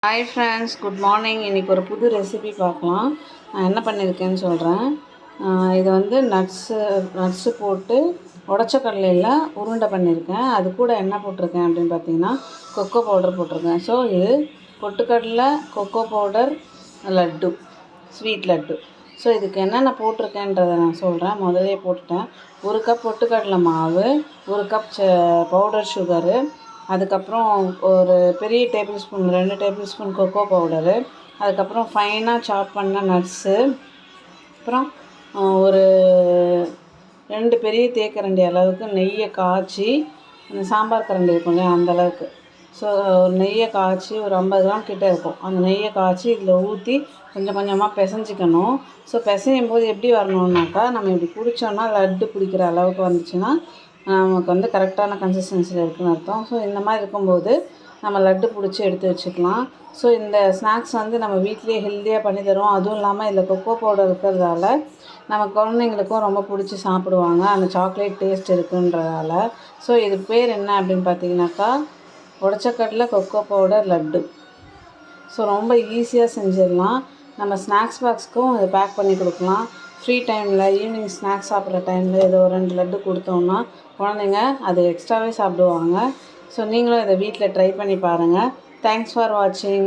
Hi friends, good morning. இன்றைக்கி ஒரு புது ரெசிபி பார்க்கலாம். நான் என்ன பண்ணியிருக்கேன்னு சொல்கிறேன். இது வந்து நட்ஸு போட்டு உடச்ச கடலையில் உருண்டை பண்ணியிருக்கேன். அது கூட என்ன போட்டிருக்கேன் அப்படின்னு பார்த்தீங்கன்னா, கொக்கோ பவுடர் போட்டிருக்கேன். ஸோ இது பொட்டுக்கடலை cocoa powder laddu, sweet laddu. So இதுக்கு என்னென்ன போட்டிருக்கேன்றதை நான் சொல்கிறேன். முதலே போட்டுட்டேன். 1 கப் பொட்டுக்கடலை மாவு, 1 கப் பவுடர் சுகரு, அதுக்கப்புறம் ஒரு பெரிய table spoon 2 table spoon cocoa powder, அதுக்கப்புறம் ஃபைனாக சாப் பண்ண நட்ஸு, அப்புறம் ஒரு 2 பெரிய தேக்கரண்டி அளவுக்கு நெய்யை காய்ச்சி, அந்த சாம்பார் கரண்டி இருக்கும் இல்லையா அந்தளவுக்கு. ஸோ நெய்யை காய்ச்சி ஒரு 50 கிராம் கிட்டே இருக்கும். அந்த நெய்யை காய்ச்சி இதில் ஊற்றி கொஞ்சம் கொஞ்சமாக பிசைஞ்சிக்கணும். ஸோ பிசையும் போது எப்படி வரணுன்னாக்கா, நம்ம இப்படி பிடிச்சோன்னா லட்டு பிடிக்கிற அளவுக்கு வந்துச்சுன்னா நமக்கு வந்து கரெக்டான கன்சிஸ்டன்சியில் இருக்குதுன்னு அர்த்தம். ஸோ இந்த மாதிரி இருக்கும்போது நம்ம லட்டு பிடிச்சி எடுத்து வச்சுக்கலாம். ஸோ இந்த ஸ்நாக்ஸ் வந்து நம்ம வீட்லேயே ஹெல்த்தியாக பண்ணி தருவோம். அதுவும் இல்லாமல் இதில் கொக்கோ பவுடர் இருக்கிறதால நம்ம குழந்தைங்களுக்கும் ரொம்ப பிடிச்சி சாப்பிடுவாங்க, அந்த சாக்லேட் டேஸ்ட் இருக்குன்றதால. ஸோ இது பேர் என்ன அப்படின்னு பார்த்தீங்கன்னாக்கா, உடச்சக்கடலை கொக்கோ பவுடர் லட்டு. ஸோ ரொம்ப ஈஸியாக செஞ்சிடலாம். நம்ம ஸ்நாக்ஸ் பாக்ஸ்க்கும் இதை பேக் பண்ணி கொடுக்கலாம். ஃப்ரீ டைமில் ஈவினிங் ஸ்நாக்ஸ் சாப்பிட்ற டைமில் ஏதோ 2 லட்டு கொடுத்தோம்னா குழந்தைங்க அது எக்ஸ்ட்ராவே சாப்பிடுவாங்க. ஸோ நீங்களும் இதை வீட்டில் ட்ரை பண்ணி பாருங்கள். தேங்க்ஸ் ஃபார் வாட்சிங்.